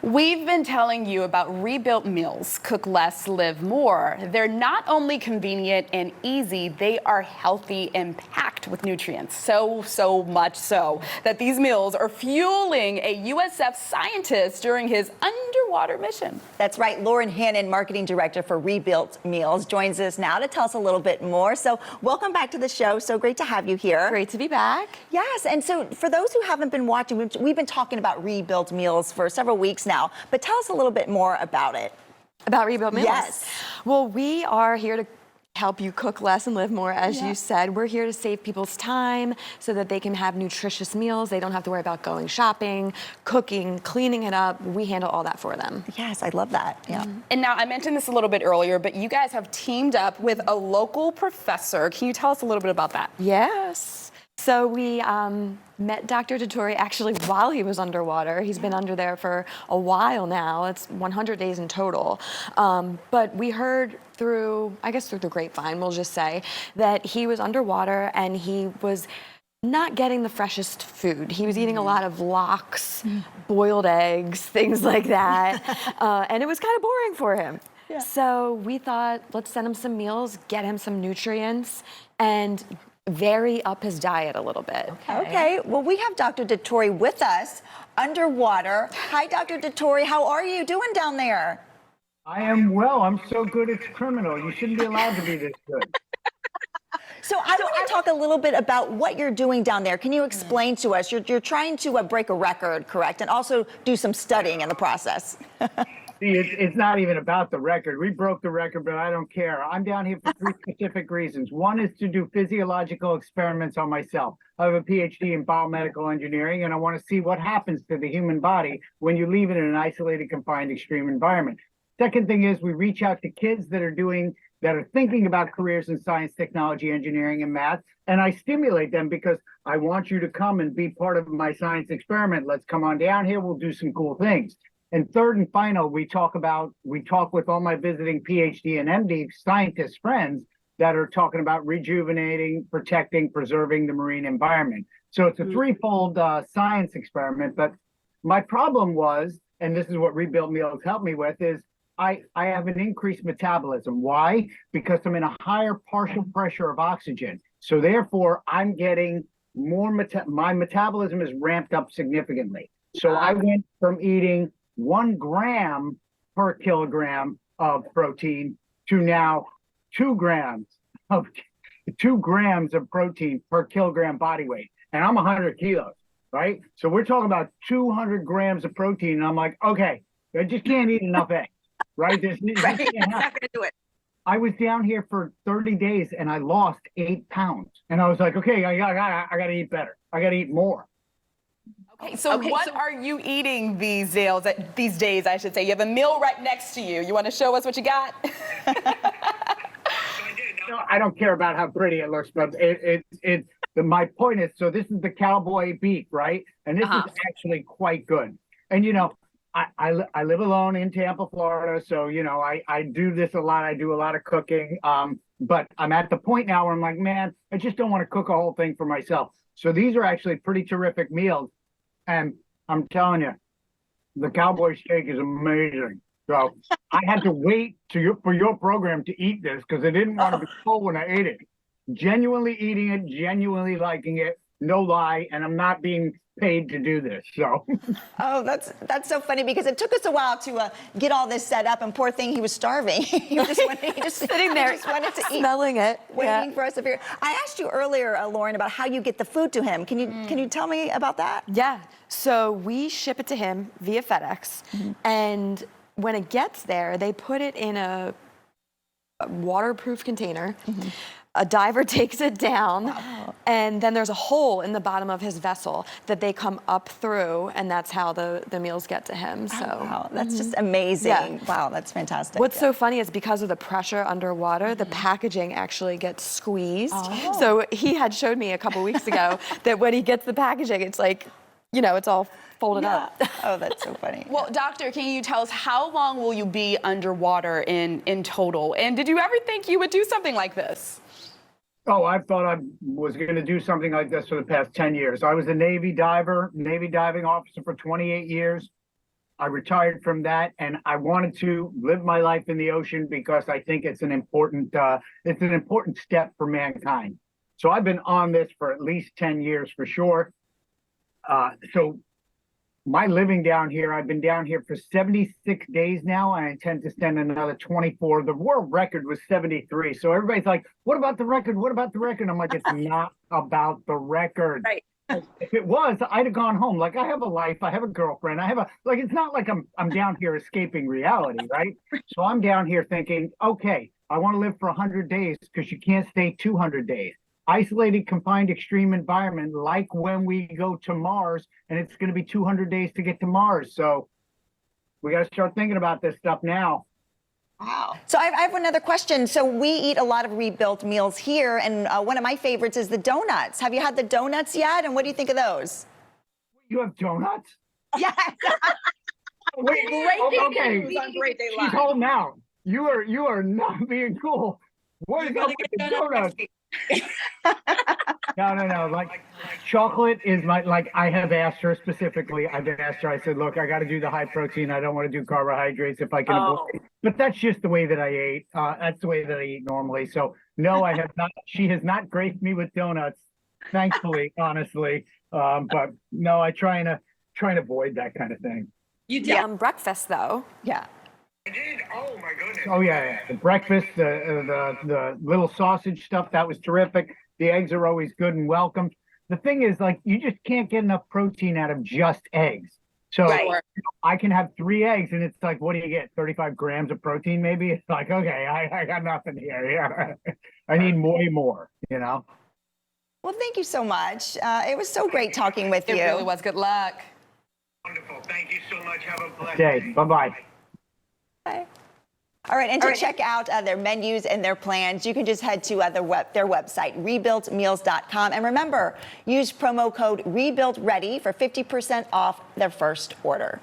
We've been telling you about rebuilt meals, cook less, live more. They're not only convenient and easy, they are healthy and packed with nutrients. So much so that these meals are fueling a USF scientist during his underwater mission. That's right. Lauren Hannon, Marketing Director for Rebuilt Meals, joins us now to tell us a little bit more. So welcome back to the show. So great to have you here. Great to be back. Yes, and so for those who haven't been watching, we've been talking about Rebuilt Meals for several weeks now, but tell us a little bit more about it. About Rebuilt Meals? Yes. Well, we are here to help you cook less and live more, as you said. We're here to save people's time so that they can have nutritious meals. They don't have to worry about going shopping, cooking, cleaning it up. We handle all that for them. Yes, I love that. Yeah. And now I mentioned this a little bit earlier, but you guys have teamed up with a local professor. Can you tell us a little bit about that? Yes. So we met Dr. Dituri actually while he was underwater. He's been under there for a while now. It's 100 days in total. But we heard through the grapevine, we'll just say, that he was underwater and he was not getting the freshest food. He was eating a lot of lox, boiled eggs, things like that. And it was kind of boring for him. Yeah. So we thought, let's send him some meals, get him some nutrients, and vary up his diet a little bit. Okay. Well, we have Dr. Dituri with us underwater. Hi, Dr. Dituri. How are you doing down there? I am well. I'm so good it's criminal. You shouldn't be allowed to be this good. So I want to talk a little bit about what you're doing down there. Can you explain to us? You're trying to break a record, correct? And also do some studying in the process. See, it's not even about the record. We broke the record, but I don't care. I'm down here for three specific reasons. One is to do physiological experiments on myself. I have a PhD in biomedical engineering, and I want to see what happens to the human body when you leave it in an isolated, confined, extreme environment. Second thing is we reach out to kids that are thinking about careers in science, technology, engineering, and math, and I stimulate them because I want you to come and be part of my science experiment. Let's come on down here. We'll do some cool things. And third and final, we talk with all my visiting PhD and MD scientist friends that are talking about rejuvenating, protecting, preserving the marine environment. So it's a threefold science experiment. But my problem was, and this is what Rebuilt Meals helped me with, is I have an increased metabolism. Why? Because I'm in a higher partial pressure of oxygen. So therefore, I'm getting more, my metabolism is ramped up significantly. So I went from eating 1 gram per kilogram of protein to now 2 grams of protein per kilogram body weight. And I'm 100 kilos, right? So we're talking about 200 grams of protein. And I'm like, okay, I just can't eat enough eggs, right? Right. Not gonna do it. I was down here for 30 days and I lost 8 pounds. And I was like, okay, I gotta eat better. I gotta eat more. Okay, so what are you eating these days, I should say? You have a meal right next to you. You want to show us what you got? No, I don't care about how pretty it looks, but my point is, so this is the cowboy beef, right? And this is actually quite good. And I live alone in Tampa, Florida, so I do this a lot. I do a lot of cooking, but I'm at the point now where I'm like, man, I just don't want to cook a whole thing for myself. So these are actually pretty terrific meals. And I'm telling you, the cowboy steak is amazing. So I had to wait for your program to eat this because I didn't want to be full when I ate it. Genuinely eating it, genuinely liking it, no lie, and I'm not being paid to do this. So. Oh, that's so funny because it took us a while to get all this set up, and poor thing, he was starving. he just sitting there, just wanted to eat, smelling it, waiting for us to figure. I asked you earlier, Lauren, about how you get the food to him. Can you tell me about that? Yeah. So we ship it to him via FedEx, and when it gets there, they put it in a waterproof container. A diver takes it down, and then there's a hole in the bottom of his vessel that they come up through, and that's how the meals get to him. So wow, that's just amazing. Yeah. Wow, that's fantastic. What's so funny is because of the pressure underwater, the packaging actually gets squeezed. So he had showed me a couple weeks ago that when he gets the packaging, it's like, it's all folded up. Oh, that's so funny. Well, doctor, can you tell us how long will you be underwater in total? And did you ever think you would do something like this? Oh, I thought I was going to do something like this for the past 10 years. I was a Navy diver, Navy diving officer for 28 years. I retired from that, and I wanted to live my life in the ocean because I think it's an important step for mankind. So I've been on this for at least 10 years for sure. So my living down here, I've been down here for 76 days now. And I intend to spend another 24. The world record was 73. So everybody's like, what about the record? What about the record? I'm like, it's not about the record. Right. If it was, I'd have gone home. Like, I have a life, I have a girlfriend, it's not like I'm down here escaping reality, right? So I'm down here thinking, okay, I want to live for 100 days because you can't stay 200 days. Isolated, confined, extreme environment, like when we go to Mars, and it's going to be 200 days to get to Mars. So we got to start thinking about this stuff now. Wow. So I have another question. So we eat a lot of rebuilt meals here, and one of my favorites is the donuts. Have you had the donuts yet? And what do you think of those? You have donuts? Yeah. Wait, okay. News on Great Day She's Live. holding out. You are not being cool. What is up with the donuts? No. Like chocolate is I have asked her specifically. I've asked her, I said, look, I got to do the high protein. I don't want to do carbohydrates if I can avoid it. But that's just the way that I ate. That's the way that I eat normally. So no, I have not. She has not graced me with donuts, thankfully, honestly. But no, I try and avoid that kind of thing. You did. Breakfast, though. Yeah. I did. Oh my goodness. Oh yeah. The breakfast, the little sausage stuff, that was terrific. The eggs are always good and welcome. The thing is, like, you just can't get enough protein out of just eggs. So Right. I can have 3 eggs, and it's like, what do you get? 35 grams of protein, maybe? It's like, okay, I got nothing here. Yeah. I need way more, you know? Well, thank you so much. It was so great talking with It you. really was. Good luck. Wonderful. Thank you so much. Have a blessed day. Bye-bye. Bye. All right, and to check out their menus and their plans, you can just head to their website, rebuiltmeals.com. And remember, use promo code RebuiltReady for 50% off their first order.